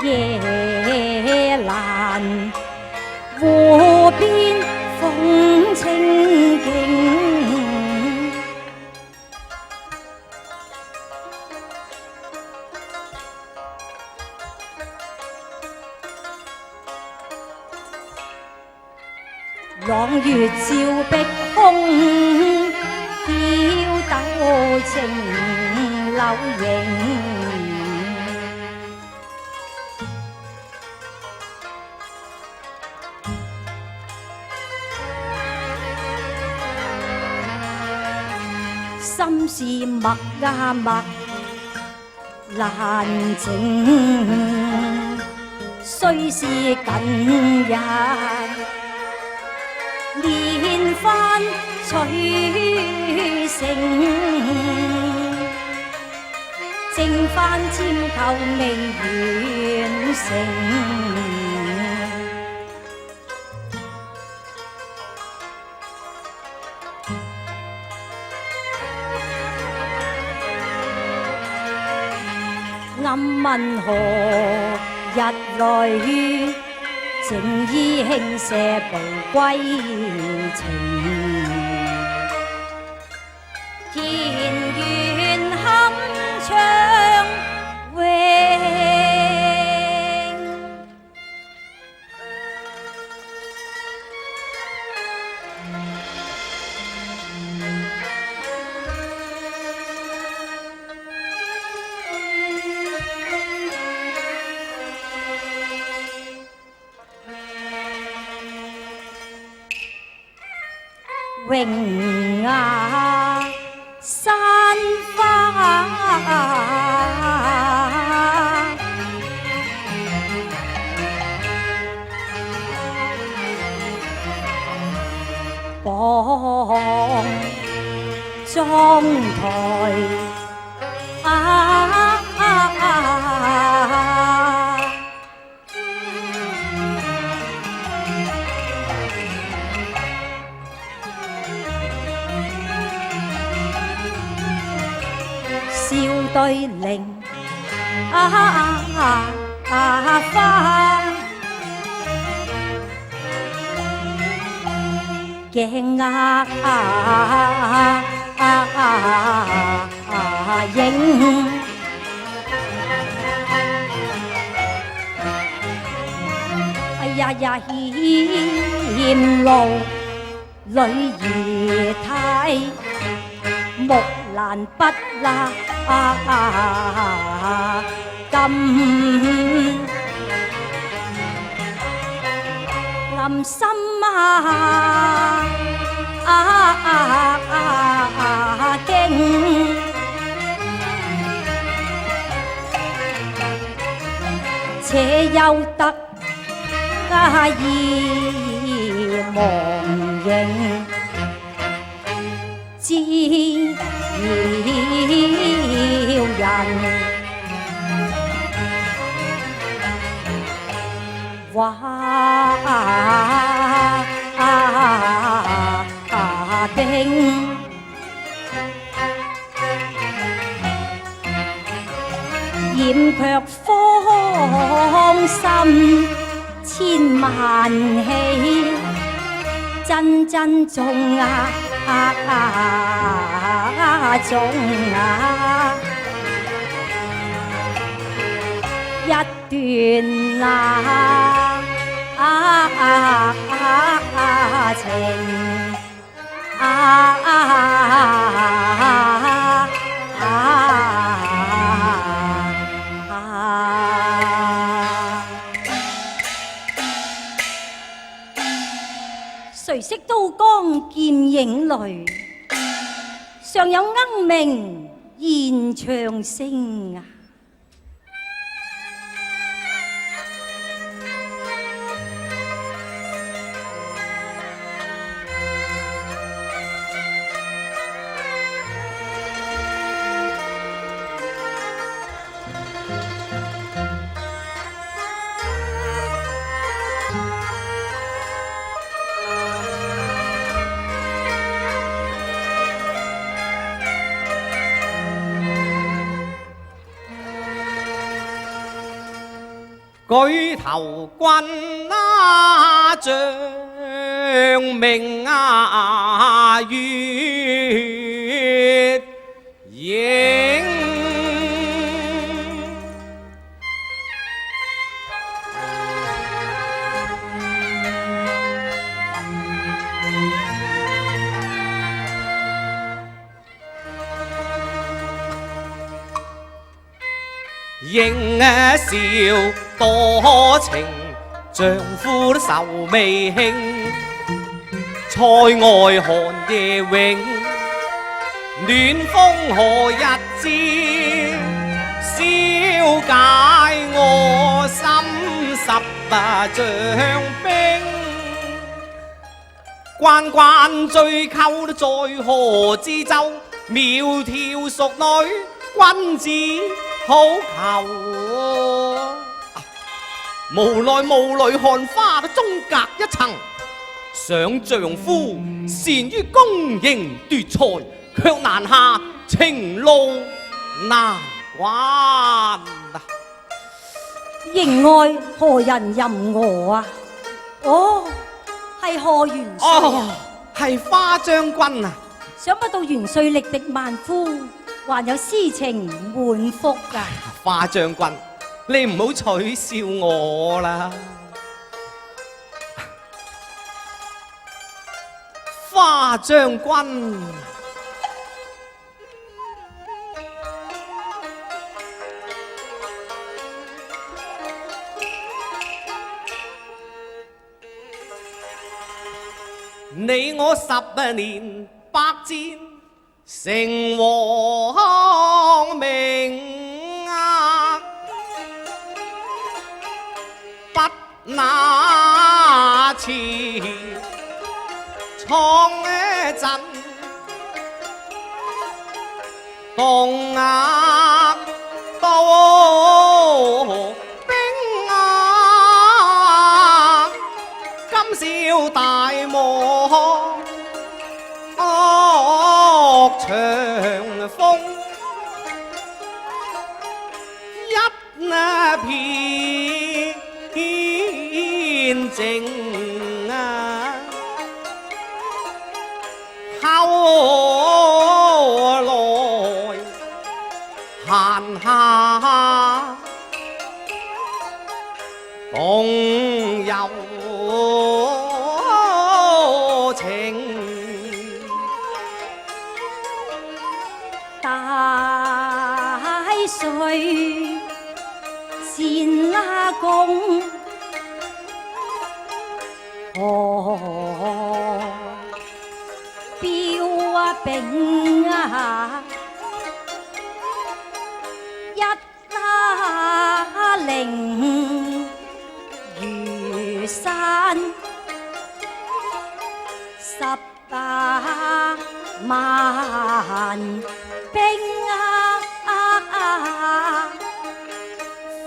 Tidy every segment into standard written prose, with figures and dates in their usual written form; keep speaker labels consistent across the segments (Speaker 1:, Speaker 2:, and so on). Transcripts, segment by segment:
Speaker 1: 夜闌，湖邊風清勁。朗月照碧空，挑逗情流影。心事默呀默難靜，雖是近日連番取勝，剩番簽購未完成。暗問何日來正衣輕舍步歸程，田園酣暢泳。榮呀山花，傍妝台笑對菱花，鏡影。哎呀呀，險路女兒太木蘭不啦咁暗心驚，且又得意忘形，知了人話定，染卻芳心千萬喜，真真種種一段情。誰識刀光劍影淚，尚有鶯鳴弦長聲啊！
Speaker 2: 舉頭君啊，將明啊，月影。應笑多情，丈夫都愁未興。塞外寒夜永，暖風何日至？消解我心十像冰。關關雎鳩都在河之洲，窈窕淑女，君子好逑。無奈霧裏看花都中隔一層，想丈夫善於恭迎奪財，卻難下情路難關。
Speaker 1: 營外何人吟我啊？哦，係賀元帥
Speaker 2: 哦，係花將軍啊！
Speaker 1: 想不到元帥力敵萬夫，還有詩情滿腹㗎。
Speaker 2: 花將軍，你唔好取笑我啦！花將軍，你我10年百戰成王名啊，不那辭創陣動額刀兵啊，今宵大漠長風一片靜啊，後來閒下共有情。
Speaker 1: 大水善阿公，何標啊炳啊，一拉零如山18萬兵啊，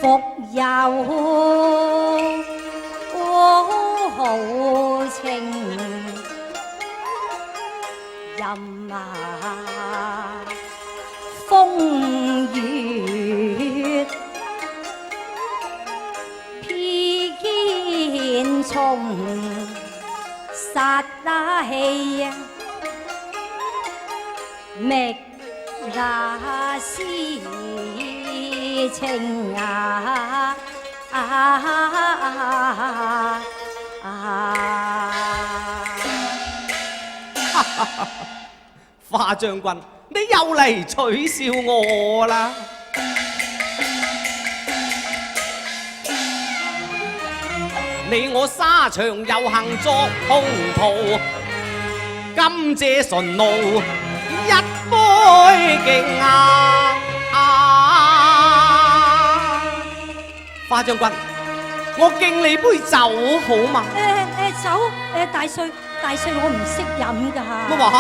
Speaker 1: 復有豪情任啊，風雨偏從殺氣覓那詩情啊，
Speaker 2: 花將軍，你又嚟取笑我啦！你我沙場遊行作宏圖，今借純露一杯敬啊！花將軍，我敬你杯酒好嘛？
Speaker 1: 酒大帥我唔識飲㗎。
Speaker 2: 乜話嚇？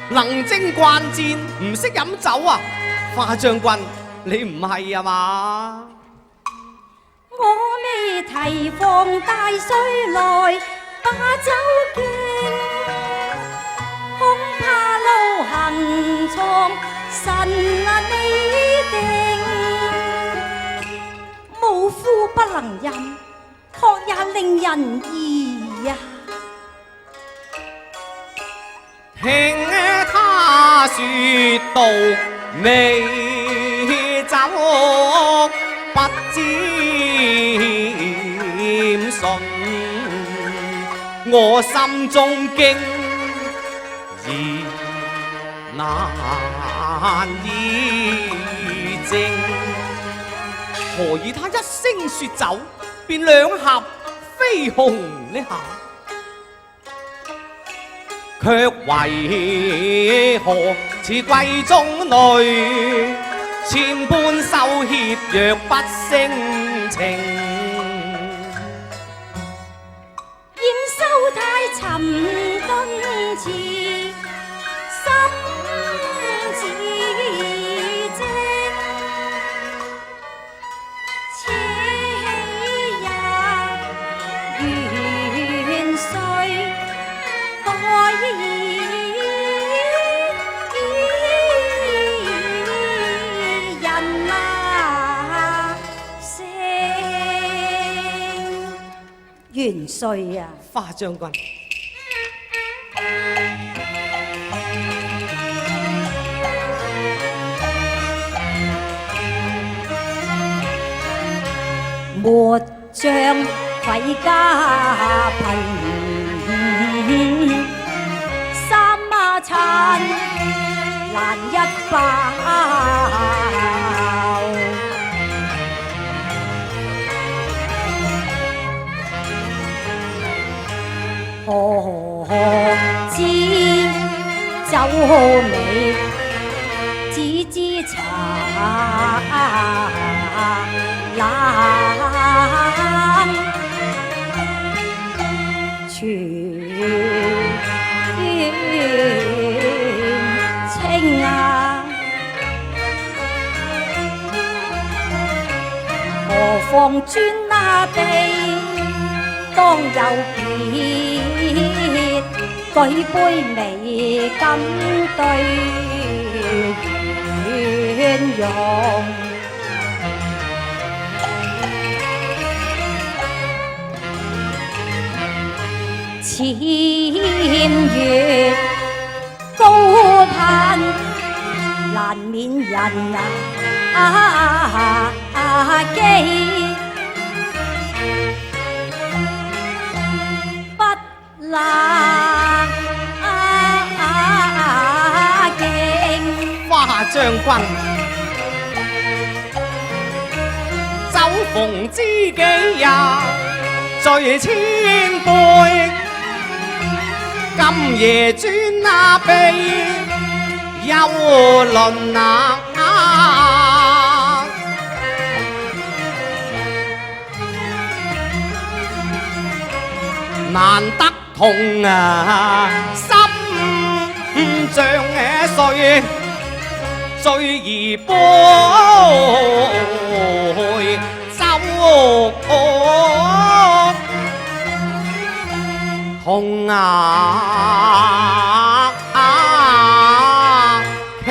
Speaker 2: 能征慣戰唔識飲酒啊？花將軍，你唔係啊嘛？
Speaker 1: 我未提防大帥來把酒敬，恐怕路行錯神啊你定，無夫不能忍，確也令人疑呀。
Speaker 2: 聽他說道未走，不知信，我心中驚疑難以靜。何以他一聲說走，便兩頰飛紅呢下？卻為何似閨中女，千般羞怯若不勝情？
Speaker 1: 厭羞太沉頓遲，心自靜，且也願誰代人啊聲元帥啊，
Speaker 2: 花將軍，
Speaker 1: 沒將費家貧，三孖餐難一飽。何知酒味只知茶冷，全清啊！何況尊那地當有別，舉杯未敢對鴛鴦。千月高攀，難免人機。不冷靜，
Speaker 2: 花將軍，酒逢知己呀，醉千杯。今夜專那杯，休論那難得同啊，心像碎，醉而杯酒同傾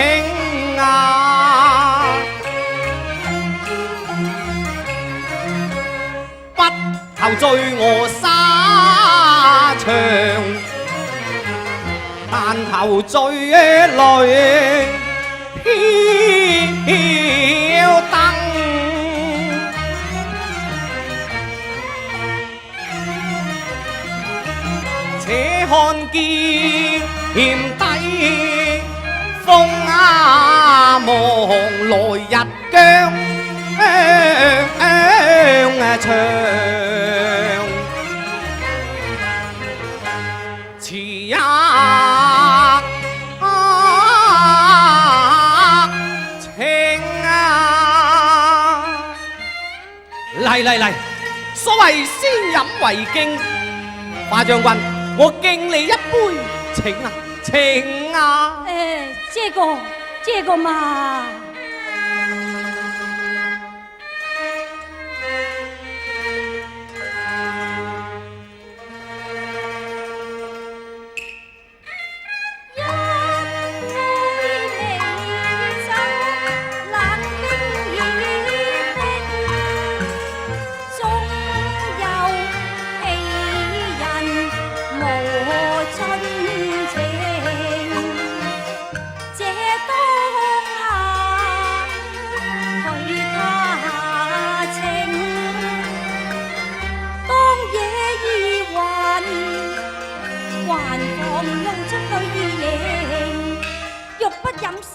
Speaker 2: 不求醉我沙場，但求醉淚飄燈。且看見底風望來日疆長，遲也情嚟，所謂先飲為敬，花將軍。我敬你一杯，請啊！
Speaker 1: 這個嘛。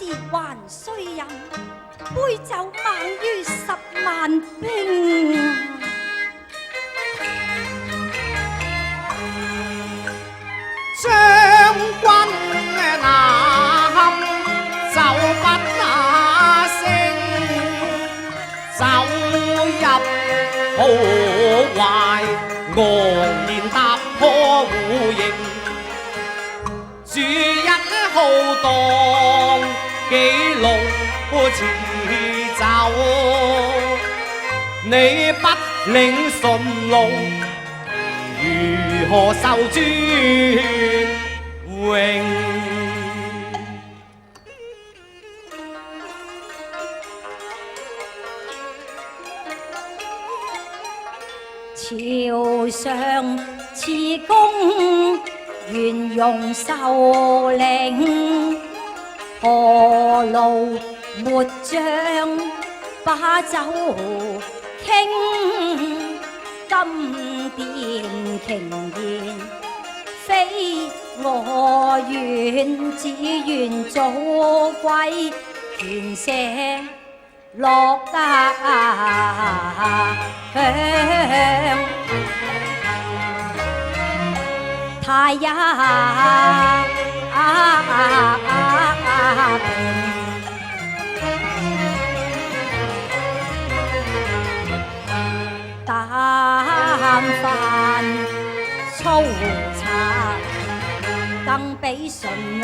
Speaker 1: 時還須飲，杯酒猛於10萬兵。
Speaker 2: 將軍那堪就不那聲，走入豪懷，昂然踏破胡營。主人浩蕩幾路馳走，你不領順路，如何受尊榮？
Speaker 1: 朝上賜公願用受領，何勞末將把酒傾？金殿瓊筵非我願，只願早歸田舍落家鄉。太一淡飯粗茶，更比順路。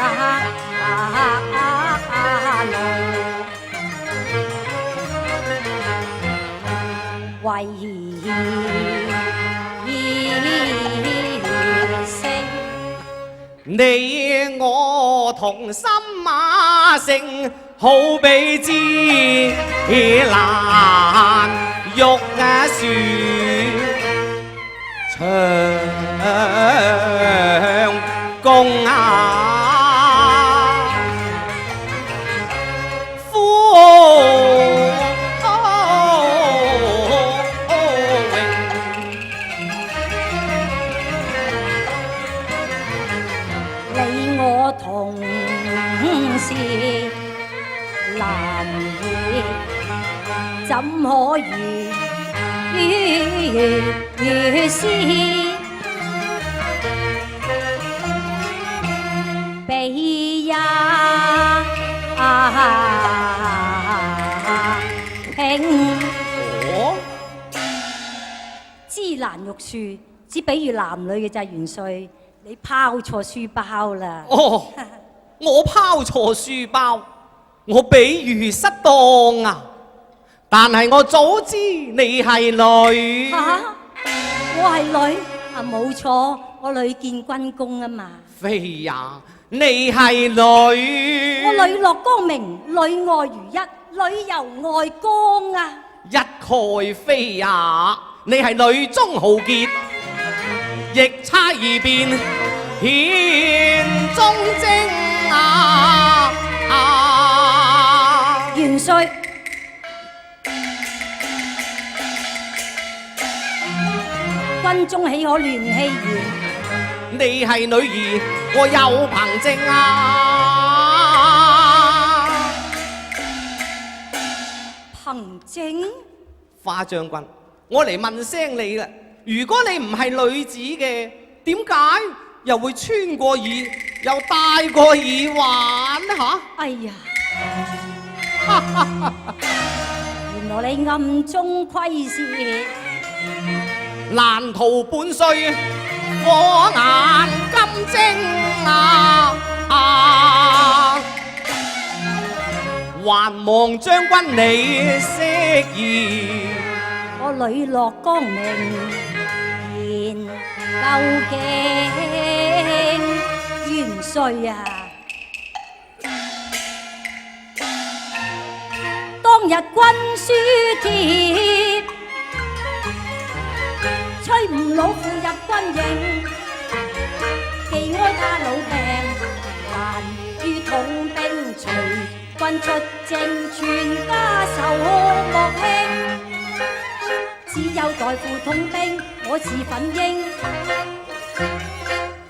Speaker 1: 為
Speaker 2: 你我同心馬性，好比枝蘭玉樹長共
Speaker 1: 同是男兒，怎可如斯比呀平？芝蘭玉樹只比喻男女嘅咋，元帥。你拋錯書包啦！
Speaker 2: 哦，我拋錯書包，我比喻失當啊！但係我早知你係女。
Speaker 1: 我係女啊，冇錯，我女見軍功啊嘛。
Speaker 2: 非呀，你係女。
Speaker 1: 我磊落光明，女愛如一，女猶愛光啊！
Speaker 2: 一概非呀，你係女中豪傑。亦差異變顯忠貞
Speaker 1: 元帥，軍中豈可亂戲言？
Speaker 2: 你係女兒，我有憑證
Speaker 1: 憑證？
Speaker 2: 花將軍，我嚟問聲你啦。如果你唔係女子嘅，點解又會穿過耳，又戴過耳環嚇？
Speaker 1: 哎呀，原來你暗中窺視，
Speaker 2: 難逃半歲火眼金睛還望將軍你適宜。
Speaker 1: 我磊落光明言究竟，元帥啊！當日軍書帖，催吳老父入軍營，忌哀他老病，難於統兵隨軍出征，全家受莫興。只有代父統兵，我是奮英，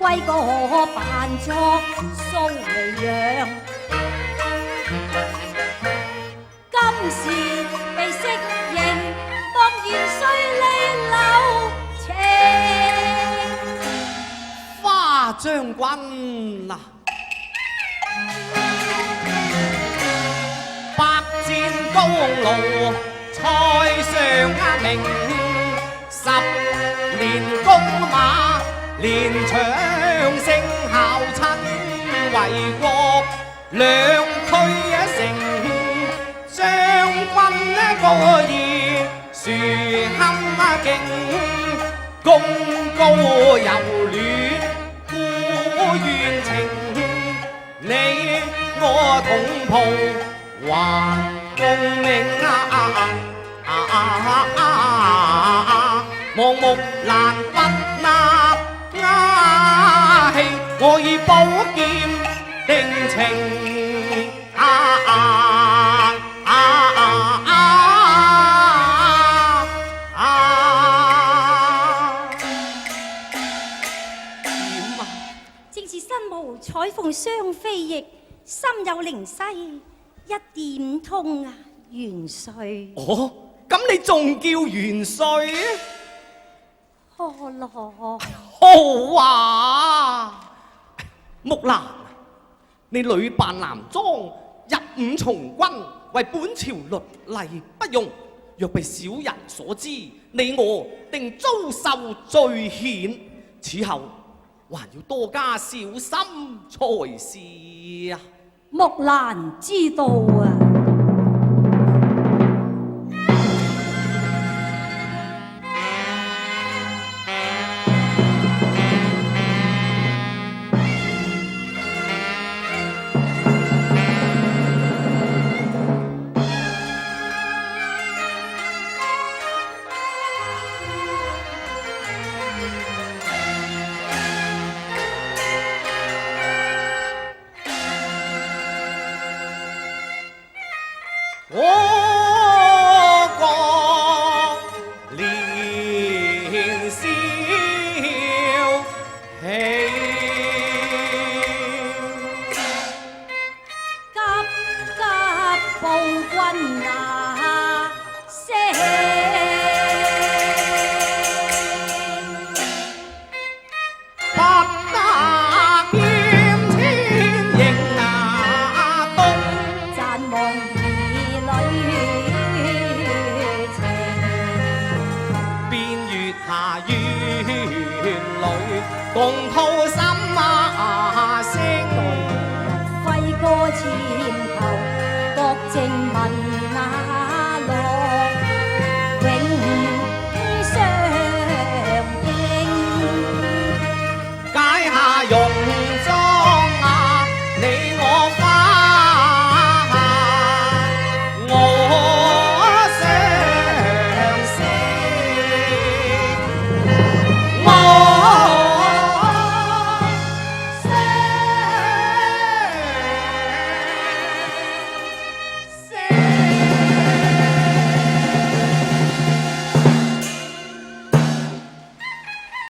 Speaker 1: 歸國扮作蘇眉陽。時被適應，莫言碎離留情。
Speaker 2: 花將軍啊，百戰高路塞上名，10年弓馬連長聲效親為國兩區城，將軍高義樹堪勁，功高又戀故怨情，你我同袍還共鳴望木蘭不納雅氣，我以寶劍定情
Speaker 1: 正是身無彩鳳雙飛翼，心有靈犀一點通啊，元帥。
Speaker 2: 哦，咁你仲叫元帥？
Speaker 1: 何羅
Speaker 2: 好啊！木蘭，你女扮男裝入伍從軍，為本朝律例不容。若被小人所知，你我定遭受罪險。此後還要多加小心才是啊！
Speaker 1: 木蘭知道啊。
Speaker 2: 我國連宵氣，
Speaker 1: 急急報君那聲，
Speaker 2: 不得劍千迎東，
Speaker 1: 暫忘
Speaker 2: 共吐心聲，
Speaker 1: 揮歌前頭，各證文。